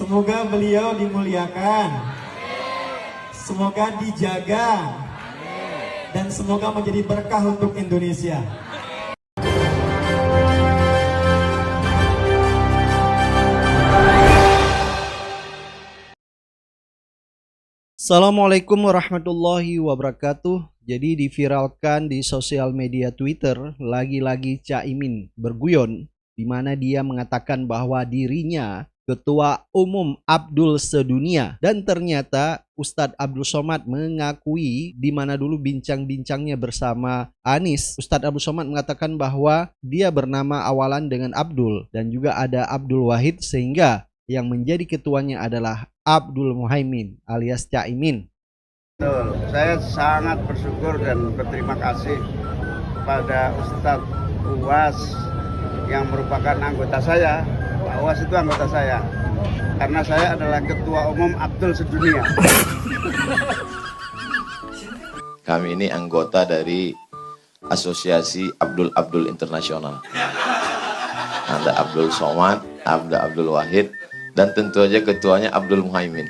Semoga beliau dimuliakan, semoga dijaga, dan semoga menjadi berkah untuk Indonesia. Assalamualaikum warahmatullahi wabarakatuh. Jadi diviralkan di sosial media Twitter, lagi-lagi Caimin berguyon, di mana dia mengatakan bahwa dirinya Ketua Umum Abdul Sedunia. Dan ternyata Ustadz Abdul Somad mengakui, di mana dulu bincang-bincangnya bersama Anies, Ustadz Abdul Somad mengatakan bahwa dia bernama awalan dengan Abdul, dan juga ada Abdul Wahid, sehingga yang menjadi ketuanya adalah Abdul Muhaimin alias Caimin. Betul, saya sangat bersyukur dan berterima kasih kepada Ustadz Uwas yang merupakan anggota saya. Pak Uwas itu anggota saya, karena saya adalah Ketua Umum Abdul Sedunia. Kami ini anggota dari Asosiasi Abdul Internasional. Ada Abdul Somad, ada Abdul Wahid, dan tentu aja ketuanya Abdul Muhaimin.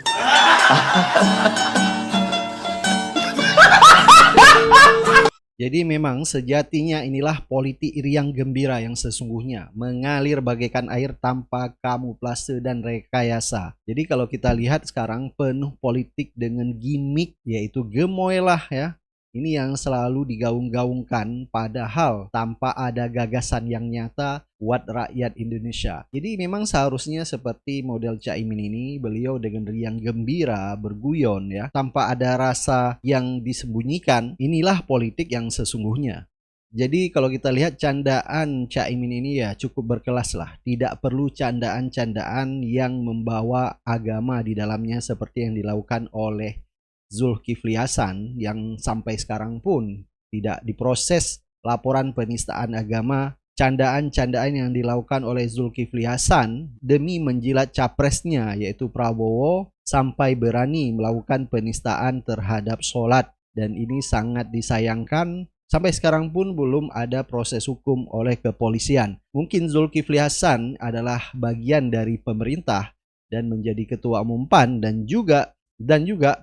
Jadi memang sejatinya inilah politik riang gembira yang sesungguhnya, mengalir bagaikan air tanpa kamuflase dan rekayasa. Jadi kalau kita lihat sekarang penuh politik dengan gimmick, yaitu gemoy lah ya. Ini yang selalu digaung-gaungkan, padahal tanpa ada gagasan yang nyata buat rakyat Indonesia. Jadi memang seharusnya seperti model Caimin ini, beliau dengan riang gembira berguyon ya, tanpa ada rasa yang disembunyikan. Inilah politik yang sesungguhnya. Jadi kalau kita lihat candaan Caimin ini ya cukup berkelas lah. Tidak perlu candaan-candaan yang membawa agama di dalamnya seperti yang dilakukan oleh Zulkifli Hasan, yang sampai sekarang pun tidak diproses laporan penistaan agama. Candaan-candaan yang dilakukan oleh Zulkifli Hasan demi menjilat capresnya yaitu Prabowo, sampai berani melakukan penistaan terhadap sholat, dan ini sangat disayangkan. Sampai sekarang pun belum ada proses hukum oleh kepolisian. Mungkin Zulkifli Hasan adalah bagian dari pemerintah dan menjadi ketua umum PAN dan juga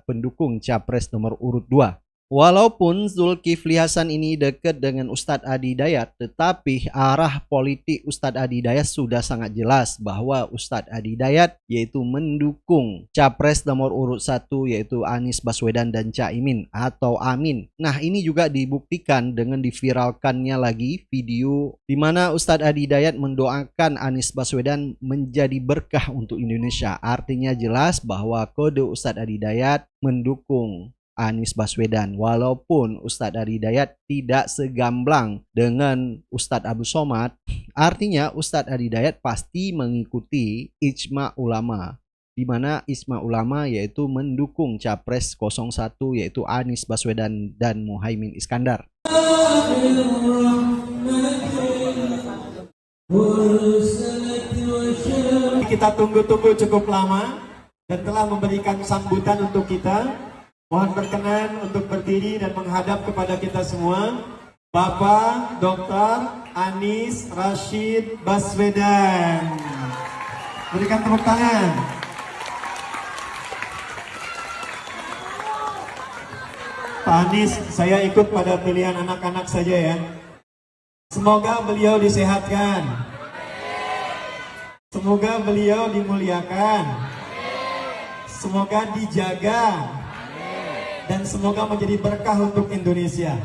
pendukung capres nomor urut 2. Walaupun Zulkifli Hasan ini dekat dengan Ustadz Adi Hidayat, tetapi arah politik Ustadz Adi Hidayat sudah sangat jelas bahwa Ustadz Adi Hidayat yaitu mendukung capres nomor urut 1 yaitu Anies Baswedan dan Caimin atau Amin. Nah, ini juga dibuktikan dengan diviralkannya lagi video di mana Ustadz Adi Hidayat mendoakan Anies Baswedan menjadi berkah untuk Indonesia. Artinya jelas bahwa kode Ustadz Adi Hidayat mendukung Anies Baswedan, walaupun Ustadz Adi Hidayat tidak segamblang dengan Ustadz Abdul Somad. Artinya Ustadz Adi Hidayat pasti mengikuti ijma ulama, di mana ijma ulama yaitu mendukung capres 01 yaitu Anies Baswedan dan Muhaimin Iskandar. Kita tunggu-tunggu cukup lama dan telah memberikan sambutan untuk kita. Mohon berkenan untuk berdiri dan menghadap kepada kita semua, Bapak Dr. Anies Rashid Baswedan. Berikan tepuk tangan. Pak Anies, saya ikut pada pilihan anak-anak saja ya. Semoga beliau disehatkan. Semoga beliau dimuliakan. Semoga dijaga. Dan semoga menjadi berkah untuk Indonesia.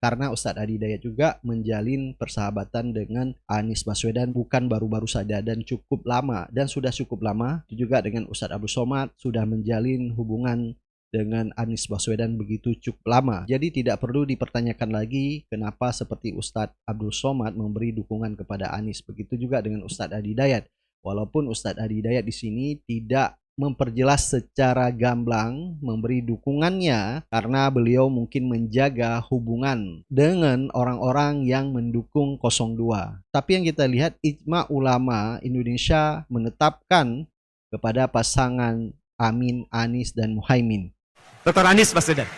Karena Ustadz Adi Hidayat juga menjalin persahabatan dengan Anies Baswedan bukan baru-baru saja dan cukup lama, dan sudah cukup lama. Itu juga dengan Ustadz Abdul Somad sudah menjalin hubungan dengan Anies Baswedan begitu cukup lama. Jadi tidak perlu dipertanyakan lagi kenapa seperti Ustadz Abdul Somad memberi dukungan kepada Anies. Begitu juga dengan Ustadz Adi Hidayat. Walaupun Ustadz Adi Hidayat di sini tidak memperjelas secara gamblang memberi dukungannya karena beliau mungkin menjaga hubungan dengan orang-orang yang mendukung 02. Tapi yang kita lihat ijma ulama Indonesia menetapkan kepada pasangan Amin, Anies dan Muhaimin. Dr. Anies Baswedan.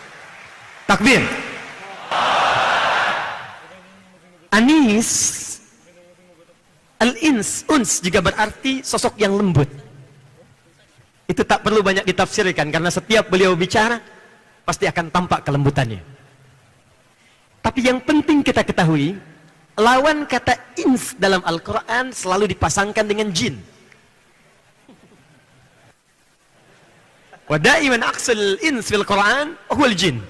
Takbir. Anies, al-ins, uns juga berarti sosok yang lembut. itu tak perlu banyak ditafsirkan, karena setiap beliau bicara pasti akan tampak kelembutannya. Tapi yang penting kita ketahui, lawan kata ins dalam Al-Quran selalu dipasangkan dengan jin. Wa da'iman aqsal ins fil Quran huwa al-jin.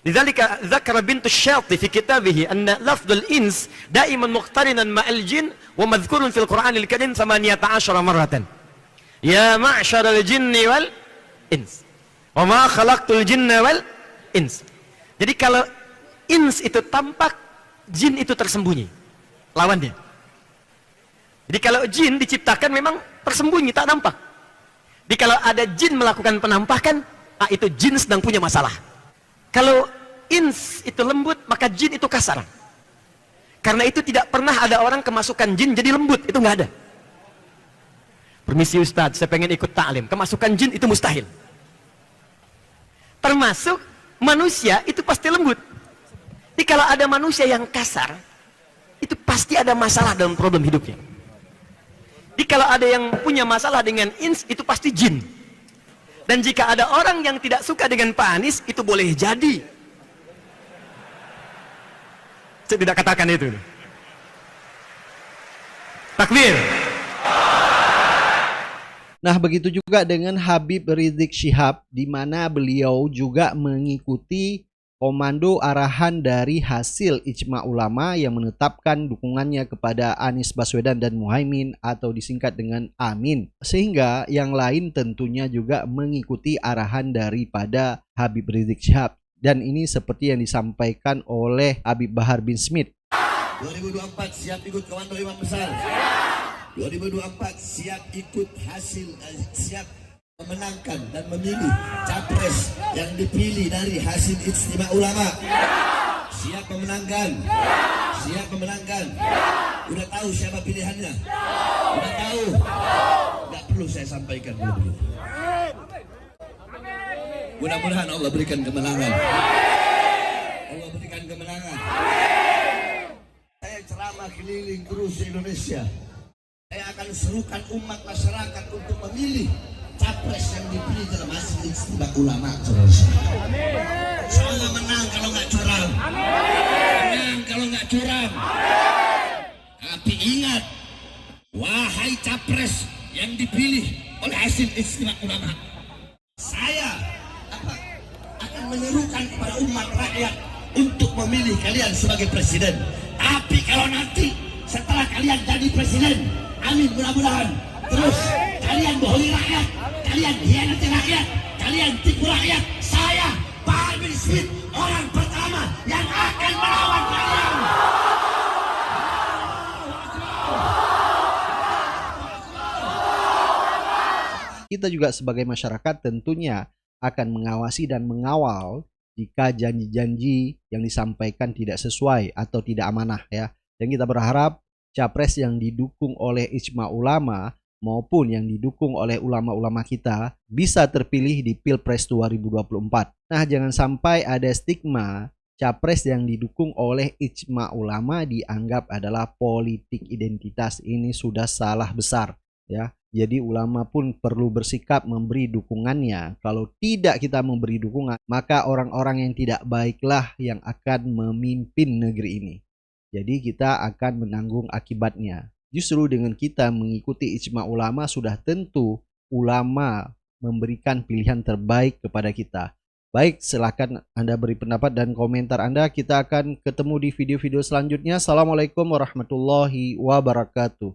Lidzalika dzakara bintu Syati fi kitabih anna lafdzul ins da'iman muqtarinan ma'al jin wa madhkurun fil Qur'anil Karim 18 marratan. Ya ma'syaral jinni wal ins. Wa ma khalaqtul jinna wal ins. Jadi kalau ins itu tampak, jin itu tersembunyi. Lawannya. Jadi kalau jin diciptakan memang tersembunyi, tak nampak. Jadi kalau ada jin melakukan penampakan, itu jin sedang punya masalah. Kalau ins itu lembut, maka jin itu kasar. Karena itu tidak pernah ada orang kemasukan jin jadi lembut, itu nggak ada. Permisi Ustadz, saya pengen ikut ta'lim. Kemasukan jin itu mustahil. Termasuk manusia itu pasti lembut. Jadi kalau ada manusia yang kasar, itu pasti ada masalah dalam problem hidupnya. Jadi kalau ada yang punya masalah dengan ins, itu pasti jin. Dan jika ada orang yang tidak suka dengan Pak Anies, itu boleh jadi. Saya tidak katakan itu. Takbir. Nah, begitu juga dengan Habib Rizik Syihab, di mana beliau juga mengikuti komando arahan dari hasil Ijma Ulama yang menetapkan dukungannya kepada Anies Baswedan dan Muhaimin atau disingkat dengan Amin. Sehingga yang lain tentunya juga mengikuti arahan daripada Habib Rizik Syihab. Dan ini seperti yang disampaikan oleh Habib Bahar bin Smith. 2024 siap ikut komando imam besar. 2024 siap ikut hasil, siap memenangkan dan memilih capres yang dipilih dari hasil Ijtima Ulama. Siap memenangkan. Siap memenangkan. Udah tahu siapa pilihannya? Udah tahu? Gak perlu saya sampaikan dulu. Mudah-mudahan Allah berikan kemenangan. Allah berikan kemenangan. Saya ceramah keliling terus di Indonesia. Saya akan serukan umat masyarakat untuk memilih capres yang dipilih dalam hasil Ijtima Ulama. Saya menang kalau nggak curang. Menang kalau nggak curang. Tapi ingat, wahai capres yang dipilih oleh hasil Ijtima Ulama, saya akan menyerukan kepada umat rakyat untuk memilih kalian sebagai presiden. Tapi kalau nanti setelah kalian jadi presiden, amin mudah-mudahan, terus kalian bohongi rakyat, kalian hianati rakyat, kalian tipu rakyat, saya Bahar bin Smith orang pertama yang akan melawan kalian. Kita juga sebagai masyarakat tentunya akan mengawasi dan mengawal jika janji-janji yang disampaikan tidak sesuai atau tidak amanah ya. Dan kita berharap capres yang didukung oleh Ijma Ulama maupun yang didukung oleh ulama-ulama kita bisa terpilih di Pilpres 2024. Nah, jangan sampai ada stigma capres yang didukung oleh Ijma Ulama dianggap adalah politik identitas. Ini sudah salah besar ya. Jadi ulama pun perlu bersikap memberi dukungannya. Kalau tidak kita memberi dukungan, maka orang-orang yang tidak baiklah yang akan memimpin negeri ini. Jadi kita akan menanggung akibatnya. Justru dengan kita mengikuti Ijma Ulama sudah tentu ulama memberikan pilihan terbaik kepada kita. Baik, silakan Anda beri pendapat dan komentar Anda. Kita akan ketemu di video-video selanjutnya. Assalamualaikum warahmatullahi wabarakatuh.